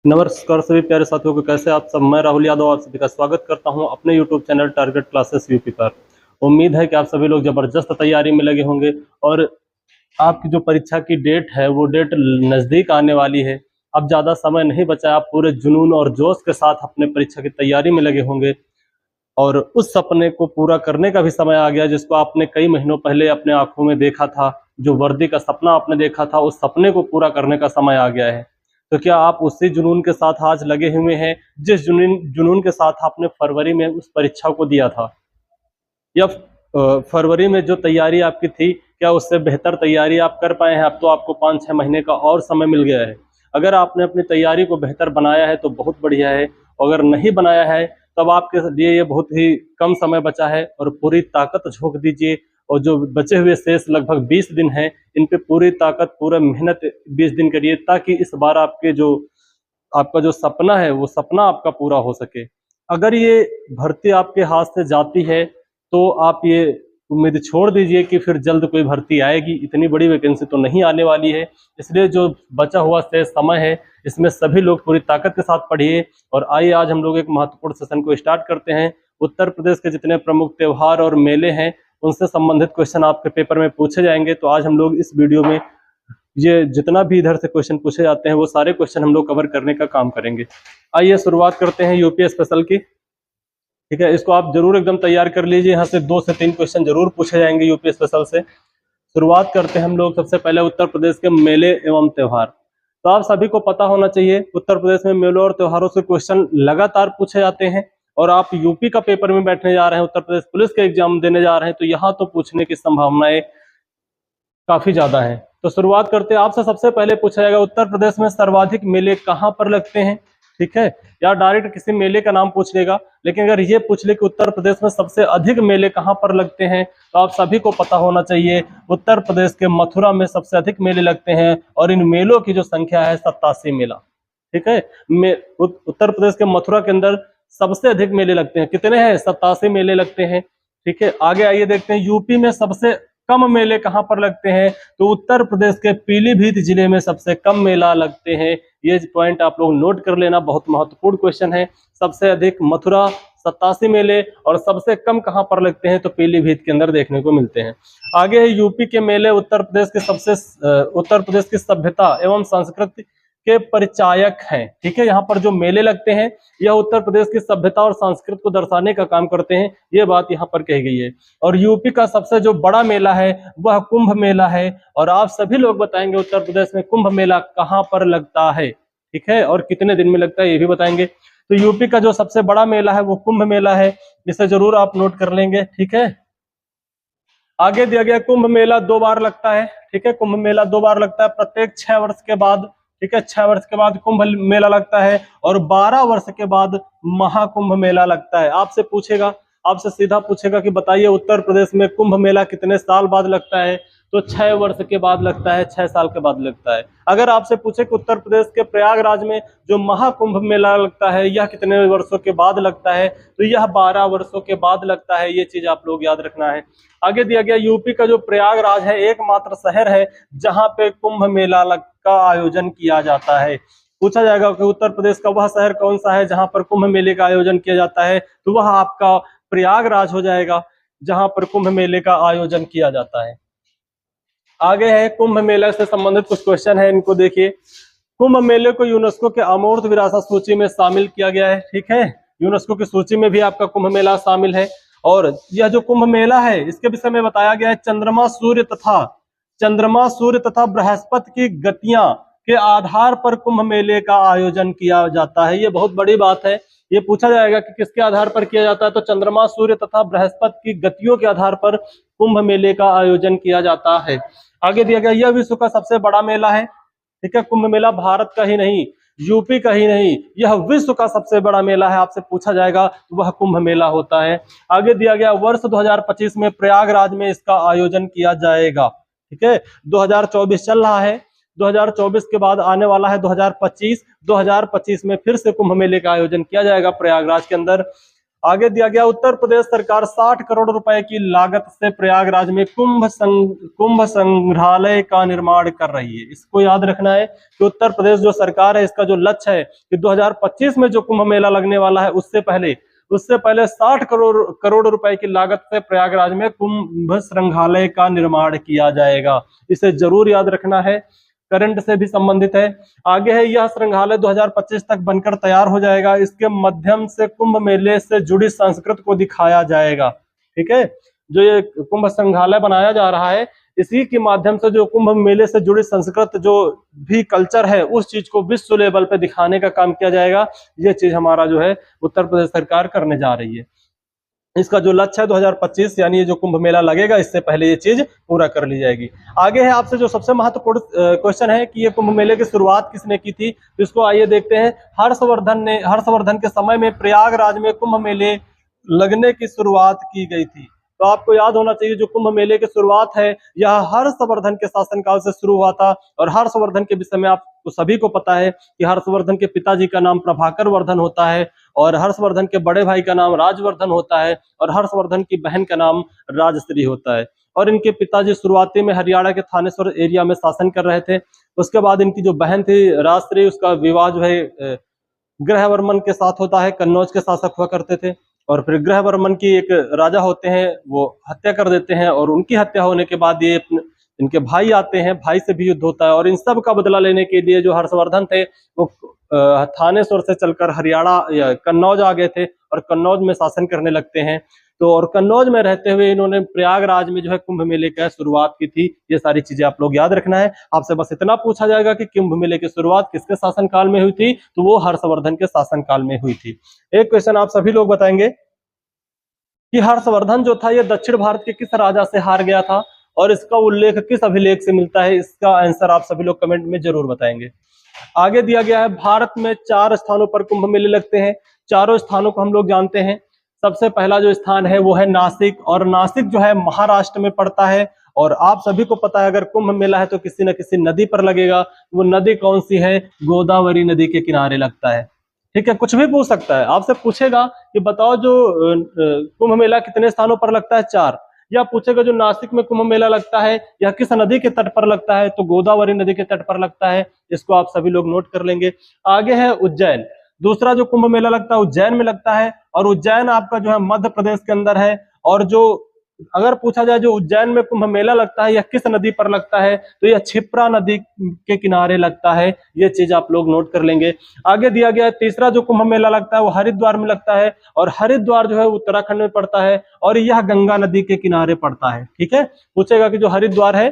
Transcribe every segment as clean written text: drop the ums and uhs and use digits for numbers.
नमस्कार सभी प्यारे साथियों को, कैसे आप सब। मैं राहुल यादव आप सभी का स्वागत करता हूं अपने YouTube channel target classes UP पर। उम्मीद है कि आप सभी लोग जबरदस्त तैयारी में लगे होंगे और आपकी जो परीक्षा की डेट है वो डेट नज़दीक आने वाली है। अब ज़्यादा समय नहीं बचा है, आप पूरे जुनून और जोश के साथ अपने परीक्षा की तैयारी में लगे होंगे और उस सपने को पूरा करने का भी समय आ गया जिसको आपने कई महीनों पहले अपने आंखों में देखा था। जो वर्दी का सपना आपने देखा था, उस सपने को पूरा करने का समय आ गया है। तो क्या आप उसी जुनून के साथ आज लगे हुए हैं जिस जुनून जुनून के साथ आपने फरवरी में उस परीक्षा को दिया था, या फरवरी में जो तैयारी आपकी थी, क्या उससे बेहतर तैयारी आप कर पाए हैं? अब तो आपको 5-6 महीने का और समय मिल गया है। अगर आपने अपनी तैयारी को बेहतर बनाया है तो बहुत बढ़िया है, अगर नहीं बनाया है तब आपके लिए ये बहुत ही कम समय बचा है और पूरी ताकत झोंक दीजिए। और जो बचे हुए शेष लगभग 20 दिन हैं, इन पे पूरी ताकत पूरा मेहनत 20 दिन करिए, ताकि इस बार आपका जो सपना है वो सपना आपका पूरा हो सके। अगर ये भर्ती आपके हाथ से जाती है तो आप ये उम्मीद छोड़ दीजिए कि फिर जल्द कोई भर्ती आएगी। इतनी बड़ी वैकेंसी तो नहीं आने वाली है, इसलिए जो बचा हुआ शेष समय है इसमें सभी लोग पूरी ताकत के साथ पढ़िए। और आइए आज हम लोग एक महत्वपूर्ण सेशन को स्टार्ट करते हैं। उत्तर प्रदेश के जितने प्रमुख त्योहार और मेले हैं उनसे संबंधित क्वेश्चन आपके पेपर में पूछे जाएंगे। तो आज हम लोग इस वीडियो में ये जितना भी इधर से क्वेश्चन पूछे जाते हैं वो सारे क्वेश्चन हम लोग कवर करने का काम करेंगे। आइए शुरुआत करते हैं यूपी स्पेशल की। ठीक है, इसको आप जरूर एकदम तैयार कर लीजिए, यहाँ से 2 से 3 क्वेश्चन जरूर पूछे जाएंगे यूपी स्पेशल से। शुरुआत करते हैं हम लोग सबसे पहले उत्तर प्रदेश के मेले एवं त्योहार। तो आप सभी को पता होना चाहिए उत्तर प्रदेश में मेलों और त्योहारों से क्वेश्चन लगातार पूछे जाते हैं। और आप यूपी का पेपर में बैठने जा रहे हैं, उत्तर प्रदेश पुलिस के एग्जाम देने जा रहे हैं, तो यहाँ तो पूछने की संभावनाएं काफी ज्यादा है। तो शुरुआत करते हैं, आपसे सबसे पहले पूछा जाएगा उत्तर प्रदेश में सर्वाधिक मेले कहाँ पर लगते हैं। ठीक है, या डायरेक्ट किसी मेले का नाम पूछ लेगा, लेकिन अगर ये पूछ ले कि उत्तर प्रदेश में सबसे अधिक मेले कहाँ पर लगते हैं, तो आप सभी को पता होना चाहिए उत्तर प्रदेश के मथुरा में सबसे अधिक मेले लगते हैं और इन मेलों की जो संख्या है 87 मेला। ठीक है, उत्तर प्रदेश के मथुरा के अंदर सबसे अधिक मेले लगते हैं। कितने हैं? 87 मेले लगते हैं। ठीक है, आगे आइए देखते हैं यूपी में सबसे कम मेले कहां पर लगते हैं। तो उत्तर प्रदेश के पीलीभीत जिले में सबसे कम मेला लगते हैं। ये पॉइंट आप लोग नोट कर लेना, बहुत महत्वपूर्ण क्वेश्चन है। सबसे अधिक मथुरा 87 मेले और सबसे कम कहां पर लगते हैं, तो पीलीभीत के अंदर देखने को मिलते हैं। आगे है यूपी के मेले उत्तर प्रदेश की सभ्यता एवं संस्कृति के परिचायक हैं। ठीक है, यहाँ पर जो मेले लगते हैं यह उत्तर प्रदेश की सभ्यता और संस्कृति को दर्शाने का काम करते हैं, ये बात यहाँ पर कही गई है। और यूपी का सबसे जो बड़ा मेला है वह कुंभ मेला है। और आप सभी लोग बताएंगे उत्तर प्रदेश में कुंभ मेला कहाँ पर लगता है, ठीक है, और कितने दिन में लगता है ये भी बताएंगे। तो यूपी का जो सबसे बड़ा मेला है वो कुंभ मेला है, इसे जरूर आप नोट कर लेंगे। ठीक है, आगे दिया गया कुंभ मेला 2 बार लगता है। ठीक है, कुंभ मेला 2 बार लगता है, प्रत्येक 6 वर्ष के बाद। ठीक है, 6 वर्ष के बाद कुंभ मेला लगता है और 12 वर्ष के बाद महाकुंभ मेला लगता है। आपसे सीधा पूछेगा कि बताइए उत्तर प्रदेश में कुंभ मेला कितने साल बाद लगता है, तो 6 वर्ष के बाद लगता है, 6 साल के बाद लगता है। अगर आपसे पूछे कि उत्तर प्रदेश के प्रयागराज में जो महाकुंभ मेला लगता है यह कितने वर्षों के बाद लगता है, तो यह 12 वर्षों के बाद लगता है। ये चीज आप लोग याद रखना है। आगे दिया गया यूपी का जो प्रयागराज है एकमात्र शहर है जहां पे कुंभ मेला का आयोजन किया जाता है। पूछा जाएगा कि उत्तर प्रदेश का वह शहर कौन सा है जहां पर कुंभ मेले का आयोजन किया जाता है, तो वह आपका प्रयागराज हो जाएगा जहां पर कुंभ मेले का आयोजन किया जाता है। आगे है कुंभ मेला से संबंधित कुछ क्वेश्चन है, इनको देखिए। कुंभ मेले को यूनेस्को के अमूर्त विरासत सूची में शामिल किया गया है। ठीक है, यूनेस्को की सूची में भी आपका कुंभ मेला शामिल है। और यह जो कुंभ मेला है इसके विषय में बताया गया है चंद्रमा सूर्य तथा बृहस्पति की गतियां के आधार पर कुंभ मेले का आयोजन किया जाता है। ये बहुत बड़ी बात है। ये पूछा जाएगा कि किसके आधार पर किया जाता है, तो चंद्रमा सूर्य तथा बृहस्पति की गतियों के आधार पर कुंभ मेले का आयोजन किया जाता है। आगे दिया गया यह विश्व का सबसे बड़ा मेला है। ठीक है, कुंभ मेला भारत का ही नहीं, यूपी का ही नहीं, यह विश्व का सबसे बड़ा मेला है। आपसे पूछा जाएगा तो वह कुंभ मेला होता है। आगे दिया गया वर्ष 2025 में प्रयागराज में इसका आयोजन किया जाएगा। ठीक है, 2024 चल रहा है, 2024 के बाद आने वाला है 2025 में फिर से कुंभ मेले का आयोजन किया जाएगा प्रयागराज के अंदर। आगे दिया गया उत्तर प्रदेश सरकार 60 करोड़ रुपए की लागत से प्रयागराज में कुंभ संग्रहालय का निर्माण कर रही है। इसको याद रखना है कि उत्तर प्रदेश जो सरकार है, इसका जो लक्ष्य है कि 2025 में जो कुंभ मेला लगने वाला है उससे पहले 60 करोड़ रुपए की लागत से प्रयागराज में कुंभ संग्रहालय का निर्माण किया जाएगा। इसे जरूर याद रखना है, करंट से भी संबंधित है। आगे है, यह संग्रहालय 2025 तक बनकर तैयार हो जाएगा। इसके माध्यम से कुंभ मेले से जुड़ी संस्कृति को दिखाया जाएगा। ठीक है, जो ये कुंभ संग्रहालय बनाया जा रहा है, इसी के माध्यम से जो कुंभ मेले से जुड़ी संस्कृत जो भी कल्चर है उस चीज को विश्व लेवल पे दिखाने का काम किया जाएगा। ये चीज हमारा जो है उत्तर प्रदेश सरकार करने जा रही है। इसका जो लक्ष्य है 2025 यानी ये जो कुंभ मेला लगेगा इससे पहले ये चीज पूरा कर ली जाएगी। आगे है आपसे जो सबसे महत्वपूर्ण क्वेश्चन है कि ये कुंभ मेले की शुरुआत किसने की थी, तो इसको आइए देखते हैं। हर्षवर्धन के समय में प्रयागराज में कुंभ मेले लगने की शुरुआत की गई थी। तो आपको याद होना चाहिए जो कुंभ मेले की शुरुआत है यह हर्षवर्धन के शासनकाल से शुरू हुआ था। और हर्षवर्धन के विषय में आपको सभी को पता है कि हर्षवर्धन के पिताजी का नाम प्रभाकर वर्धन होता है और हर्षवर्धन के बड़े भाई का नाम राजवर्धन होता है और हर्षवर्धन की बहन का नाम राजश्री होता है। और इनके पिताजी शुरुआती में हरियाणा के थानेश्वर एरिया में शासन कर रहे थे। उसके बाद इनकी जो बहन थी राजश्री, उसका विवाह जो है ग्रहवर्मन के साथ होता है, कन्नौज के शासक हुआ करते थे। और फिर ग्रहवर्मन की एक राजा होते हैं, वो हत्या कर देते हैं और उनकी हत्या होने के बाद ये इनके भाई आते हैं, भाई से भी युद्ध होता है और इन सब का बदला लेने के लिए जो हर्षवर्धन थे वो थानेश्वर से चलकर हरियाणा या कन्नौज आ गए थे और कन्नौज में शासन करने लगते हैं। तो और कन्नौज में रहते हुए इन्होंने प्रयागराज में जो है कुंभ मेले का शुरुआत की थी। ये सारी चीजें आप लोग याद रखना है। आपसे बस इतना पूछा जाएगा कि कुंभ मेले की शुरुआत किसके शासनकाल में हुई थी, तो वो हर्षवर्धन के शासनकाल में हुई थी। एक क्वेश्चन आप सभी लोग बताएंगे कि हर्षवर्धन जो था ये दक्षिण भारत के किस राजा से हार गया था और इसका उल्लेख किस अभिलेख से मिलता है। इसका आंसर आप सभी लोग कमेंट में जरूर बताएंगे। आगे दिया गया है, भारत में 4 स्थानों पर कुंभ मेले लगते हैं। चारों स्थानों को हम लोग जानते हैं। सबसे पहला जो स्थान है वो है नासिक, और नासिक जो है महाराष्ट्र में पड़ता है। और आप सभी को पता है अगर कुंभ मेला है तो किसी न किसी नदी पर लगेगा। वो नदी कौन सी है? गोदावरी नदी के किनारे लगता है। ठीक है, कुछ भी पूछ सकता है, आपसे पूछेगा कि बताओ जो कुंभ मेला कितने स्थानों पर लगता है? 4। या पूछेगा जो नासिक में कुंभ मेला लगता है या किस नदी के तट पर लगता है, तो गोदावरी नदी के तट पर लगता है। इसको आप सभी लोग नोट कर लेंगे। आगे है उज्जैन। दूसरा जो कुंभ मेला लगता है उज्जैन में लगता है और उज्जैन आपका जो है मध्य प्रदेश के अंदर है। और जो अगर पूछा जाए जो उज्जैन में कुंभ मेला लगता है या किस नदी पर लगता है, तो यह क्षिप्रा नदी के किनारे लगता है। ये चीज आप लोग नोट कर लेंगे। आगे दिया गया है, तीसरा जो कुंभ मेला लगता है वो हरिद्वार में लगता है और हरिद्वार जो है उत्तराखंड में पड़ता है और यह गंगा नदी के किनारे पड़ता है। ठीक है, पूछेगा कि जो हरिद्वार है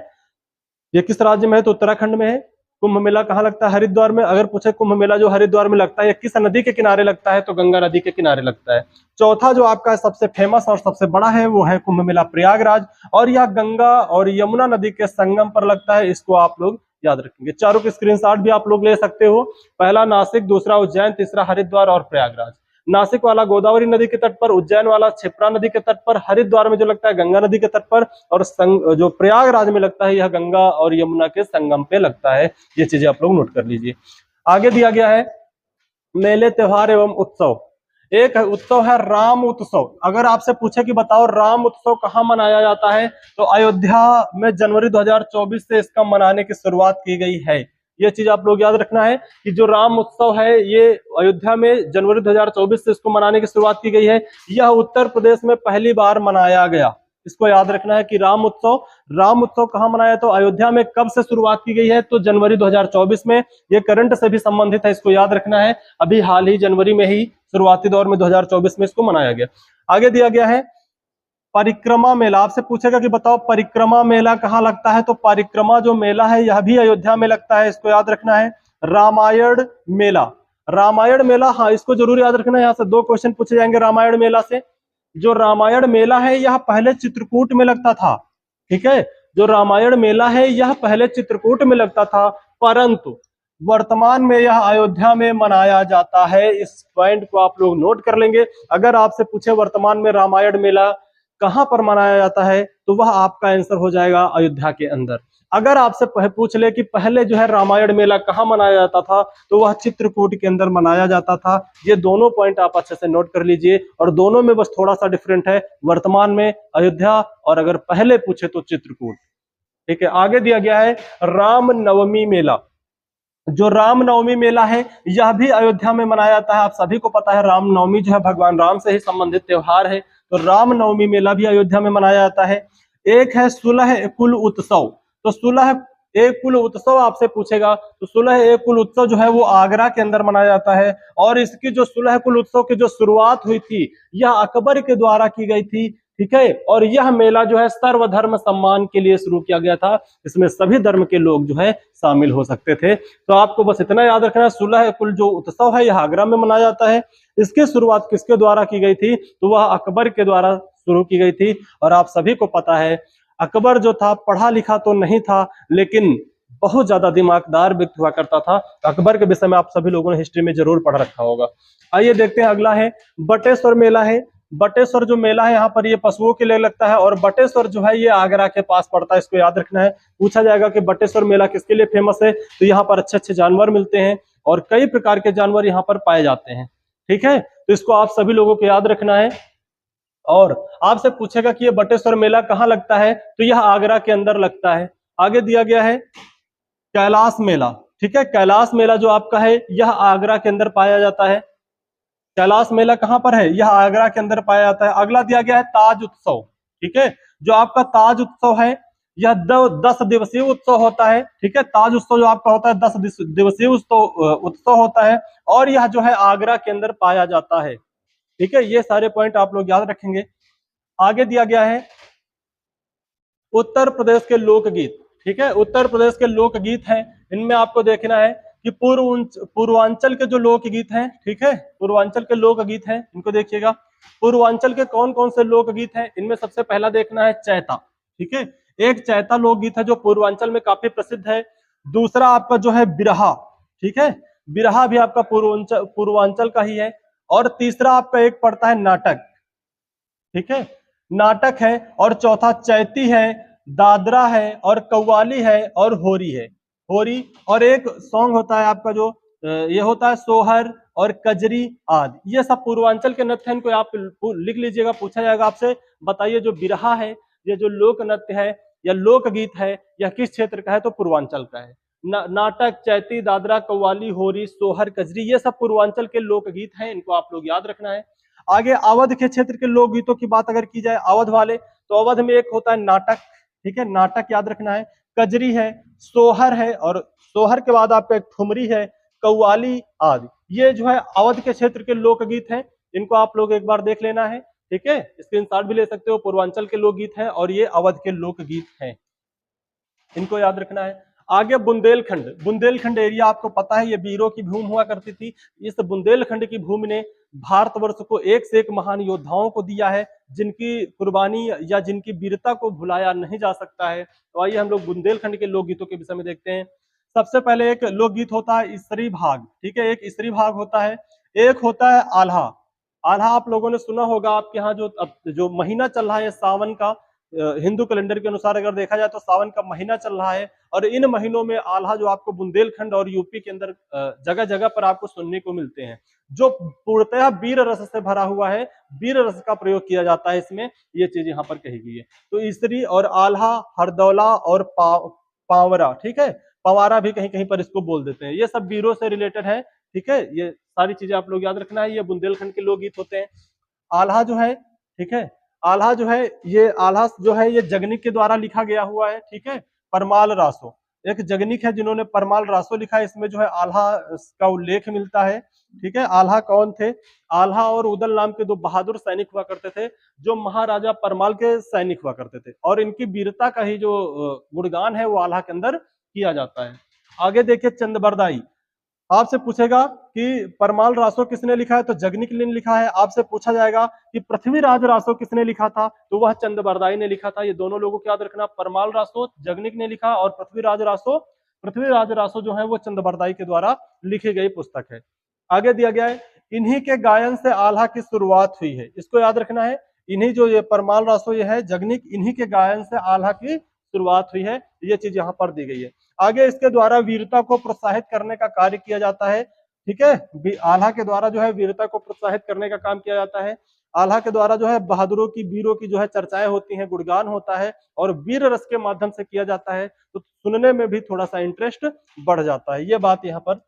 ये किस राज्य में है, तो उत्तराखंड में है। कुंभ मेला कहाँ लगता है? हरिद्वार में। अगर पूछे कुंभ मेला जो हरिद्वार में लगता है या किस नदी के किनारे लगता है, तो गंगा नदी के किनारे लगता है। चौथा जो आपका सबसे फेमस और सबसे बड़ा है वो है कुंभ मेला प्रयागराज, और यह गंगा और यमुना नदी के संगम पर लगता है। इसको आप लोग याद रखेंगे। चारों के स्क्रीनशॉट भी आप लोग ले सकते हो। पहला नासिक, दूसरा उज्जैन, तीसरा हरिद्वार और प्रयागराज। नासिक वाला गोदावरी नदी के तट पर, उज्जैन वाला क्षिप्रा नदी के तट पर, हरिद्वार में जो लगता है गंगा नदी के तट पर, और जो प्रयागराज में लगता है यह गंगा और यमुना के संगम पे लगता है। ये चीजें आप लोग नोट कर लीजिए। आगे दिया गया है मेले, त्योहार एवं उत्सव। एक उत्सव है राम उत्सव। अगर आपसे पूछे कि बताओ राम उत्सव कहाँ मनाया जाता है, तो अयोध्या में जनवरी 2024 से इसका मनाने की शुरुआत की गई है। ये चीज आप लोग याद रखना है कि जो राम उत्सव है ये अयोध्या में जनवरी 2024 से इसको मनाने की शुरुआत की गई है। यह उत्तर प्रदेश में पहली बार मनाया गया। इसको याद रखना है कि राम उत्सव कहाँ मनाया, तो अयोध्या में कब से शुरुआत की गई है, तो जनवरी 2024 में। ये करंट से भी संबंधित है, इसको याद रखना है। अभी हाल ही जनवरी में ही शुरुआती दौर में 2024 में इसको मनाया गया। आगे दिया गया है परिक्रमा मेला। आपसे पूछेगा कि बताओ परिक्रमा मेला कहाँ लगता है, तो परिक्रमा जो मेला है यह भी अयोध्या में लगता है। इसको याद रखना है। रामायण मेला, हाँ इसको जरूर याद रखना है। यहाँ से 2 क्वेश्चन पूछे जाएंगे रामायण मेला से। जो रामायण मेला है यह पहले चित्रकूट में लगता था। ठीक है, जो रामायण मेला है यह पहले चित्रकूट में लगता था, परंतु वर्तमान में यह अयोध्या में मनाया जाता है। इस पॉइंट को आप लोग नोट कर लेंगे। अगर आपसे पूछे वर्तमान में रामायण मेला कहां पर मनाया जाता है, तो वह आपका आंसर हो जाएगा अयोध्या के अंदर। अगर आपसे पूछ ले कि पहले जो है रामायण मेला कहाँ मनाया जाता था, तो वह चित्रकूट के अंदर मनाया जाता था। ये दोनों पॉइंट आप अच्छे से नोट कर लीजिए, और दोनों में बस थोड़ा सा डिफरेंट है, वर्तमान में अयोध्या और अगर पहले पूछे तो चित्रकूट। ठीक है, आगे दिया गया है राम नवमी मेला। जो राम नवमी मेला है यह भी अयोध्या में मनाया जाता है। आप सभी को पता है राम नवमी जो है भगवान राम से ही संबंधित त्योहार है, तो राम नवमी मेला भी अयोध्या में मनाया जाता है। एक है सुलह कुल उत्सव। तो सुलह एक कुल उत्सव आपसे पूछेगा, तो सुलह एक कुल उत्सव जो है वो आगरा के अंदर मनाया जाता है, और इसकी जो सुलह कुल उत्सव की जो शुरुआत हुई थी यह अकबर के द्वारा की गई थी। ठीक है, और यह मेला जो है सर्वधर्म सम्मान के लिए शुरू किया गया था। इसमें सभी धर्म के लोग जो है शामिल हो सकते थे। तो आपको बस इतना याद रखना है, सुलह कुल जो उत्सव है यह आगरा में मनाया जाता है। इसकी शुरुआत किसके द्वारा की गई थी, तो वह अकबर के द्वारा शुरू की गई थी। और आप सभी को पता है अकबर जो था पढ़ा लिखा तो नहीं था, लेकिन बहुत ज्यादा दिमागदार व्यक्ति हुआ करता था। अकबर के विषय में आप सभी लोगों ने हिस्ट्री में जरूर पढ़ रखा होगा। आइए देखते हैं, अगला है बटेश्वर मेला है। बटेश्वर जो मेला है यहाँ पर ये पशुओं के लिए लगता है, और बटेश्वर जो है ये आगरा के पास पड़ता है, इसको याद रखना है। पूछा जाएगा कि बटेश्वर मेला किसके लिए फेमस है, तो यहाँ पर अच्छे अच्छे जानवर मिलते हैं और कई प्रकार के जानवर यहाँ पर पाए जाते हैं। ठीक है, तो इसको आप सभी लोगों को याद रखना है। और आपसे पूछेगा कि ये बटेश्वर मेला कहाँ लगता है, तो यह आगरा के अंदर लगता है। आगे दिया गया है कैलाश मेला। ठीक है, कैलाश मेला जो आपका है यह आगरा के अंदर पाया जाता है। कैलाश मेला कहां पर है, यह आगरा के अंदर पाया जाता है। अगला दिया गया है ताज उत्सव। ठीक है, जो आपका ताज उत्सव है यह 10 दिवसीय उत्सव होता है। ठीक है, ताज उत्सव जो आपका होता है 10 दिवसीय उत्सव होता है, और यह जो है आगरा के अंदर पाया जाता है। ठीक है, ये सारे पॉइंट आप लोग याद रखेंगे। आगे दिया गया है उत्तर प्रदेश के लोकगीत। ठीक है, उत्तर प्रदेश के लोकगीत हैं, इनमें आपको देखना है कि पूर्वांचल के जो लोकगीत हैं, ठीक है, पूर्वांचल के लोकगीत हैं, इनको देखिएगा। पूर्वांचल के कौन कौन से लोकगीत हैं, इनमें सबसे पहला देखना है चैता। ठीक है, एक चैता लोकगीत है जो पूर्वांचल में काफी प्रसिद्ध है। दूसरा आपका जो है बिरहा। ठीक है, बिरहा भी आपका पूर्वांचल का ही है। और तीसरा आपका एक पड़ता है नाटक। ठीक है, नाटक है। और चौथा चैती है, दादरा है, और कव्वाली है, और होरी है। होरी, और एक सॉन्ग होता है आपका जो ये होता है सोहर और कजरी आदि। ये सब पूर्वांचल के नृत्य हैं, इनको आप लिख लीजिएगा। पूछा जाएगा आपसे, बताइए जो बिरहा है, ये जो लोक नृत्य है या लोकगीत है, यह किस क्षेत्र का है, तो पूर्वांचल का है। नाटक, चैती, दादरा, कव्वाली, होरी, सोहर, कजरी, ये सब पूर्वांचल के लोकगीत हैं, इनको आप लोग याद रखना है। आगे अवध के क्षेत्र के लोकगीतों की बात अगर की जाए, अवध वाले, तो अवध में एक होता है नाटक। ठीक है, नाटक याद रखना है। कजरी है, सोहर है, और सोहर के बाद आपका एक ठुमरी है, कव्वाली आदि। ये जो है अवध के क्षेत्र के लोकगीत हैं, इनको आप लोग एक बार देख लेना है। ठीक है, स्क्रीनशॉट भी ले सकते हो। पूर्वांचल के लोकगीत हैं और ये अवध के लोकगीत हैं, इनको याद रखना है। आगे बुंदेलखंड। बुंदेलखंड एरिया आपको पता है ये वीरों की भूमि हुआ करती थी। इस बुंदेलखंड की भूमि ने भारतवर्ष को एक से एक महान योद्धाओं को दिया है, जिनकी कुर्बानी या जिनकी वीरता को भुलाया नहीं जा सकता है। तो आइए हम लोग बुंदेलखंड के लोकगीतों के विषय में देखते हैं। सबसे पहले एक लोकगीत होता है स्त्री भाग। ठीक है, एक स्त्री भाग होता है। एक होता है आल्हा। आल्हा आप लोगों ने सुना होगा, आपके यहाँ जो महीना चल रहा है सावन का, हिंदू कैलेंडर के अनुसार अगर देखा जाए तो सावन का महीना चल रहा है, और इन महीनों में आल्हा जो आपको बुंदेलखंड और यूपी के अंदर जगह जगह पर आपको सुनने को मिलते हैं, जो पूर्णतः वीर रस से भरा हुआ है। वीर रस का प्रयोग किया जाता है इसमें, ये चीज यहाँ पर कही गई है। तो स्त्री और आल्हा, हरदौला और पावरा, ठीक है, पवारा भी कहीं कहीं पर इसको बोल देते हैं, ये सब वीरों से रिलेटेड है। ठीक है, ये सारी चीजें आप लोग याद रखना है। ये बुंदेलखंड के लोकगीत होते हैं। आल्हा जो है, ठीक है, आल्हा जो है, ये आल्हा जो है ये जगनिक के द्वारा लिखा गया हुआ है। ठीक है, परमाल रासो एक जगनिक है जिन्होंने परमाल रासो लिखा है, इसमें जो है आल्हा का उल्लेख मिलता है। ठीक है, आल्हा कौन थे, आल्हा और उदल नाम के दो बहादुर सैनिक हुआ करते थे, जो महाराजा परमाल के सैनिक हुआ करते थे, और इनकी वीरता का ही जो गुणगान है वो आल्हा के अंदर किया जाता है। आगे देखिए चंदबरदाई। आपसे पूछेगा कि परमाल रासो किसने लिखा है, तो जगनिक ने लिखा है। आपसे पूछा जाएगा कि पृथ्वीराज रासो किसने लिखा था, तो वह चंदबरदाई ने लिखा था। ये दोनों लोगों को याद रखना, परमाल रासो जगनिक ने लिखा, और पृथ्वीराज रासो जो है वो चंदबरदाई के द्वारा लिखी गई पुस्तक है। आगे दिया गया है इन्हीं के गायन से आल्हा की शुरुआत हुई है, इसको याद रखना है। इन्हीं जो ये परमाल रासो ये है जगनिक, इन्हीं के गायन से आल्हा की शुरुआत हुई है। ये चीज यहाँ पर दी गई है। आगे इसके द्वारा वीरता को प्रोत्साहित करने का कार्य किया जाता है। ठीक है, आल्हा के द्वारा जो है वीरता को प्रोत्साहित करने का काम किया जाता है। आल्हा के द्वारा जो है बहादुरों की, वीरों की जो है चर्चाएं होती हैं, गुणगान होता है और वीर रस के माध्यम से किया जाता है, तो सुनने में भी थोड़ा सा इंटरेस्ट बढ़ जाता है। ये बात यहाँ पर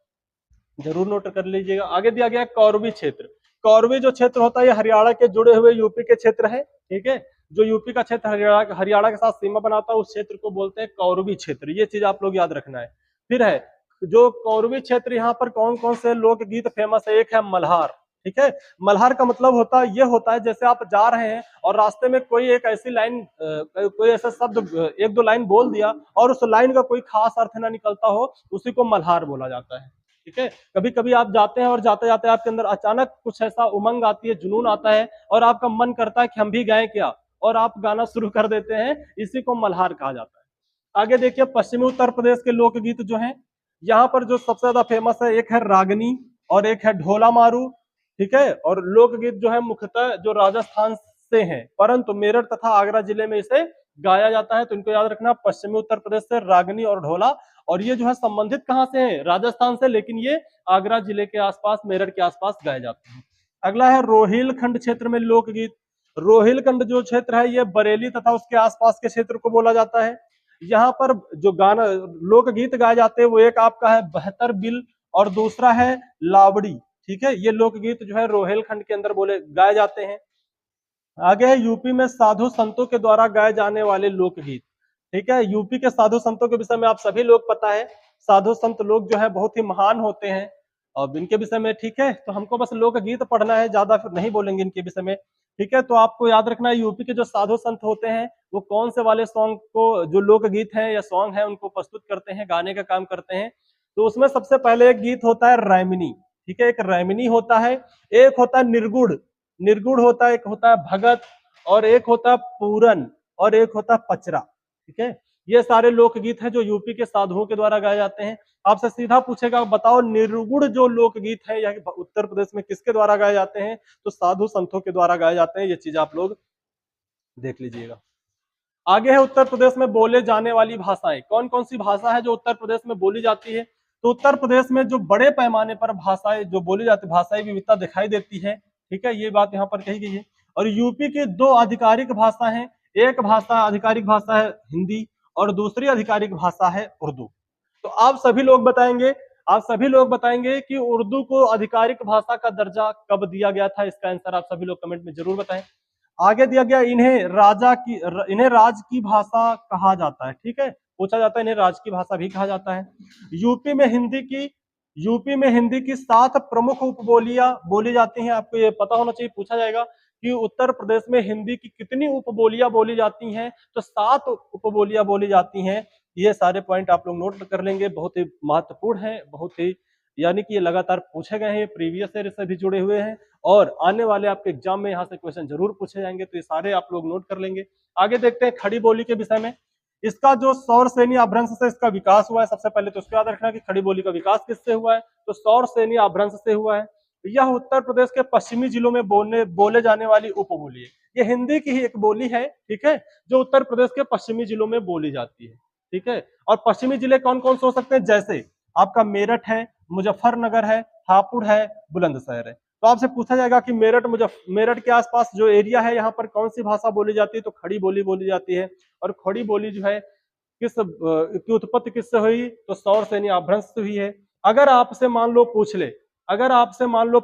जरूर नोट कर लीजिएगा। आगे दिया गया कौरवी क्षेत्र। कौरवी जो क्षेत्र होता है ये हरियाणा के जुड़े हुए यूपी के क्षेत्र है। ठीक है, जो यूपी का क्षेत्र हरियाणा के साथ सीमा बनाता है उस क्षेत्र को बोलते हैं कौरवी क्षेत्र। ये चीज आप लोग याद रखना है। फिर है जो कौरवी क्षेत्र, यहाँ पर कौन कौन से लोकगीत फेमस है। एक है मल्हार। ठीक है, मल्हार का मतलब होता है, ये होता है जैसे आप जा रहे हैं और रास्ते में कोई एक ऐसी लाइन, कोई ऐसा शब्द एक दो लाइन बोल दिया और उस लाइन का कोई खास अर्थ ना निकलता हो, उसी को मल्हार बोला जाता है। ठीक है, कभी कभी आप जाते हैं और जाते जाते आपके अंदर अचानक कुछ ऐसा उमंग आती है, जुनून आता है और आपका मन करता है कि हम भी गाएं क्या, और आप गाना शुरू कर देते हैं, इसी को मल्हार कहा जाता है। आगे देखिए पश्चिमी उत्तर प्रदेश के लोकगीत जो हैं, यहाँ पर जो सबसे ज्यादा फेमस है एक है रागनी और एक है ढोला मारू। ठीक है, और लोकगीत जो है मुख्यतः जो राजस्थान से हैं, परंतु मेरठ तथा आगरा जिले में इसे गाया जाता है। तो इनको याद रखना, पश्चिमी उत्तर प्रदेश से रागनी और ढोला, और ये जो है संबंधित कहाँ से है, राजस्थान से, लेकिन ये आगरा जिले के आसपास, मेरठ के आसपास गाए जाते हैं। अगला है रोहिलखंड क्षेत्र में लोकगीत। रोहिलखंड जो क्षेत्र है ये बरेली तथा उसके आसपास के क्षेत्र को बोला जाता है। यहाँ पर जो गाना लोकगीत गाए जाते हैं वो एक आपका है बहत्तर बिल और दूसरा है लावड़ी। ठीक है, ये लोकगीत जो है रोहिलखंड के अंदर बोले गाए जाते हैं। आगे है यूपी में साधु संतों के द्वारा गाए जाने वाले लोकगीत। ठीक है, यूपी के साधु संतों के विषय में आप सभी लोग पता है, साधु संत लोग जो है बहुत ही महान होते हैं और इनके विषय में, ठीक है, तो हमको बस लोकगीत पढ़ना है, ज्यादा फिर नहीं बोलेंगे इनके विषय में। ठीक है, तो आपको याद रखना है यूपी के जो साधु संत होते हैं वो कौन से वाले सॉन्ग को, जो लोकगीत है या सॉन्ग है, उनको प्रस्तुत करते हैं, गाने का काम करते हैं। तो उसमें सबसे पहले एक गीत होता है रैमिनी। ठीक है, एक रैमिनी होता है, एक होता है निर्गुण, निर्गुण होता है, एक होता है भगत, और एक होता है पूरन, और एक होता है पचरा। ठीक है, ये सारे लोकगीत हैं जो यूपी के साधुओं के द्वारा गाए जाते हैं। आपसे सीधा पूछेगा बताओ निर्गुण जो लोकगीत है यह उत्तर प्रदेश में किसके द्वारा गाए जाते हैं, तो साधु संतों के द्वारा गाए जाते हैं। ये चीज आप लोग देख लीजिएगा। आगे है उत्तर प्रदेश में बोले जाने वाली भाषाएं। कौन कौन सी भाषा है जो उत्तर प्रदेश में बोली जाती है, तो उत्तर प्रदेश में जो बड़े पैमाने पर भाषाएं जो बोली जाती है, भाषाई विविधता दिखाई देती है। ठीक है, ये बात यहाँ पर कही गई है। और यूपी की दो आधिकारिक भाषा है, एक भाषा आधिकारिक भाषा है हिंदी और दूसरी आधिकारिक भाषा है उर्दू। तो आप सभी लोग बताएंगे, आप सभी लोग बताएंगे कि उर्दू को आधिकारिक भाषा का दर्जा कब दिया गया था। इसका आंसर आप सभी लोग कमेंट में जरूर बताएं। आगे दिया गया इन्हें राज की भाषा कहा जाता है। ठीक है, पूछा जाता है इन्हें राज की भाषा भी कहा जाता है। यूपी में हिंदी की 7 प्रमुख उपबोलियां बोली जाती हैं। आपको ये पता होना चाहिए, पूछा जाएगा कि उत्तर प्रदेश में हिंदी की कितनी उपबोलियां बोली जाती हैं, तो 7 उपबोलियां बोली जाती हैं। ये सारे पॉइंट आप लोग नोट कर लेंगे, बहुत ही महत्वपूर्ण है, बहुत ही, यानी कि ये लगातार पूछे गए हैं, प्रीवियस ईयर से भी जुड़े हुए हैं और आने वाले आपके एग्जाम में यहाँ से क्वेश्चन जरूर पूछे जाएंगे, तो ये सारे आप लोग नोट कर लेंगे। आगे देखते हैं खड़ी बोली के विषय में। इसका जो सौर सैनी अभ्रंश से इसका विकास हुआ है, सबसे पहले तो उसको याद रखना कि खड़ी बोली का विकास किससे हुआ है, तो सौर सैनी अभ्रंश से हुआ है। यह उत्तर प्रदेश के पश्चिमी जिलों में बोले जाने वाली उपबोली है। ये हिंदी की ही एक बोली है, ठीक है, जो उत्तर प्रदेश के पश्चिमी जिलों में बोली जाती है। ठीक है, और पश्चिमी जिले कौन कौन से हो सकते हैं, जैसे आपका मेरठ है, मुजफ्फरनगर है, हापुड़ है, बुलंदशहर है। तो आपसे पूछा जाएगा कि मेरठ के आसपास जो एरिया है यहाँ पर कौन सी भाषा बोली जाती है, तो खड़ी बोली बोली जाती है। और खड़ी बोली जो है की उत्पत्ति किससे हुई, तो सौर सैनी अभ्रंश से हुई है। अगर आपसे मान लो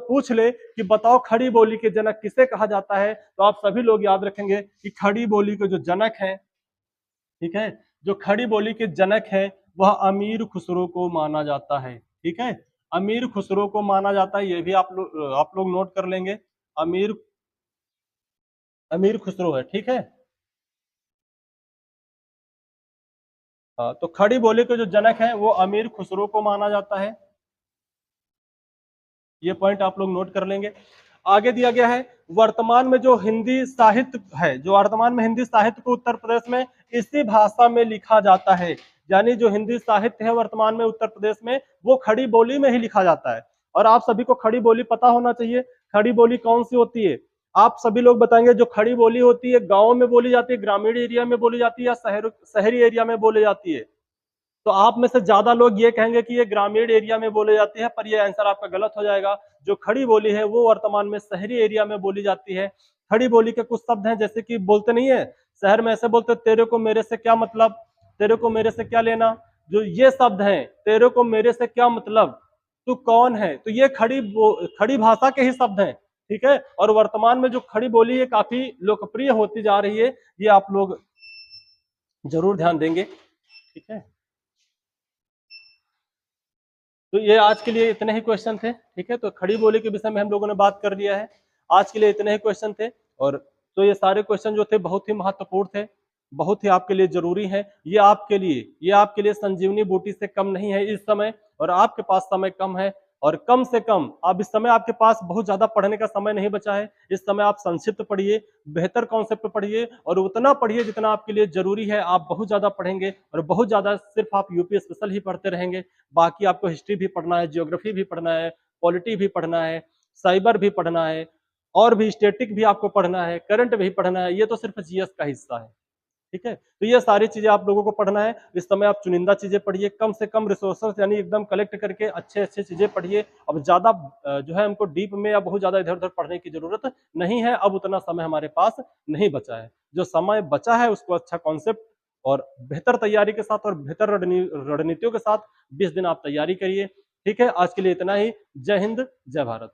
पूछ ले कि बताओ खड़ी बोली के जनक किसे कहा जाता है, तो आप सभी लोग याद रखेंगे कि खड़ी बोली के जो जनक है, ठीक है, जो खड़ी बोली के जनक है वह अमीर खुसरो को माना जाता है। ठीक है, अमीर खुसरो को माना जाता है, ये भी आप लोग नोट कर लेंगे। अमीर खुसरो है। ठीक है, तो खड़ी बोली के जो जनक है वो अमीर खुसरो को माना जाता है। ये पॉइंट आप लोग नोट कर लेंगे। आगे दिया गया है वर्तमान में जो हिंदी साहित्य है, जो वर्तमान में हिंदी साहित्य को उत्तर प्रदेश में इसी भाषा में लिखा जाता है। यानी जो हिंदी साहित्य है वर्तमान में उत्तर प्रदेश में वो खड़ी बोली में ही लिखा जाता है। और आप सभी को खड़ी बोली पता होना चाहिए, खड़ी बोली कौन सी होती है, आप सभी लोग बताएंगे जो खड़ी बोली होती है गाँव में बोली जाती है, ग्रामीण एरिया में बोली जाती है या शहरी एरिया में बोली जाती है? तो आप में से ज्यादा लोग ये कहेंगे कि ये ग्रामीण एरिया में बोली जाती है, पर ये आंसर आपका गलत हो जाएगा। जो खड़ी बोली है वो वर्तमान में शहरी एरिया में बोली जाती है। खड़ी बोली के कुछ शब्द हैं, जैसे कि बोलते नहीं है शहर में ऐसे बोलते, तेरे को मेरे से क्या मतलब, तेरे को मेरे से क्या लेना। जो ये शब्द हैं, तेरे को मेरे से क्या मतलब, तू कौन है, तो ये खड़ी भाषा के ही शब्द हैं। ठीक है, और वर्तमान में जो खड़ी बोली है काफी लोकप्रिय होती जा रही है, ये आप लोग जरूर ध्यान देंगे। ठीक है, तो ये आज के लिए इतने ही क्वेश्चन थे। ठीक है, तो खड़ी बोली के विषय में हम लोगों ने बात कर लिया है। आज के लिए इतने ही क्वेश्चन थे, और तो ये सारे क्वेश्चन जो थे बहुत ही महत्वपूर्ण थे, बहुत ही आपके लिए जरूरी है। ये आपके लिए संजीवनी बूटी से कम नहीं है इस समय, और आपके पास समय कम है, और कम से कम अब इस समय आपके पास बहुत ज्यादा पढ़ने का समय नहीं बचा है। इस समय आप संक्षिप्त पढ़िए, बेहतर कॉन्सेप्ट पढ़िए, और उतना पढ़िए जितना आपके लिए जरूरी है। आप बहुत ज्यादा पढ़ेंगे और बहुत ज्यादा सिर्फ आप यूपी स्पेशल ही पढ़ते रहेंगे, बाकी आपको हिस्ट्री भी पढ़ना है, ज्योग्राफी भी पढ़ना है, पॉलिटी भी पढ़ना है, साइबर भी पढ़ना है, और भी स्टैटिक भी आपको पढ़ना है, करंट भी पढ़ना है। ये तो सिर्फ जीएस का हिस्सा है। ठीक है, तो ये सारी चीजें आप लोगों को पढ़ना है। इस समय आप चुनिंदा चीजें पढ़िए, कम से कम रिसोर्सेस यानी एकदम कलेक्ट करके अच्छे अच्छे चीजें पढ़िए। अब ज्यादा जो है हमको डीप में या बहुत ज्यादा इधर उधर पढ़ने की जरूरत नहीं है, अब उतना समय हमारे पास नहीं बचा है। जो समय बचा है उसको अच्छा कॉन्सेप्ट और बेहतर तैयारी के साथ और बेहतर रणनीतियों के साथ 20 दिन आप तैयारी करिए। ठीक है, आज के लिए इतना ही। जय हिंद, जय भारत।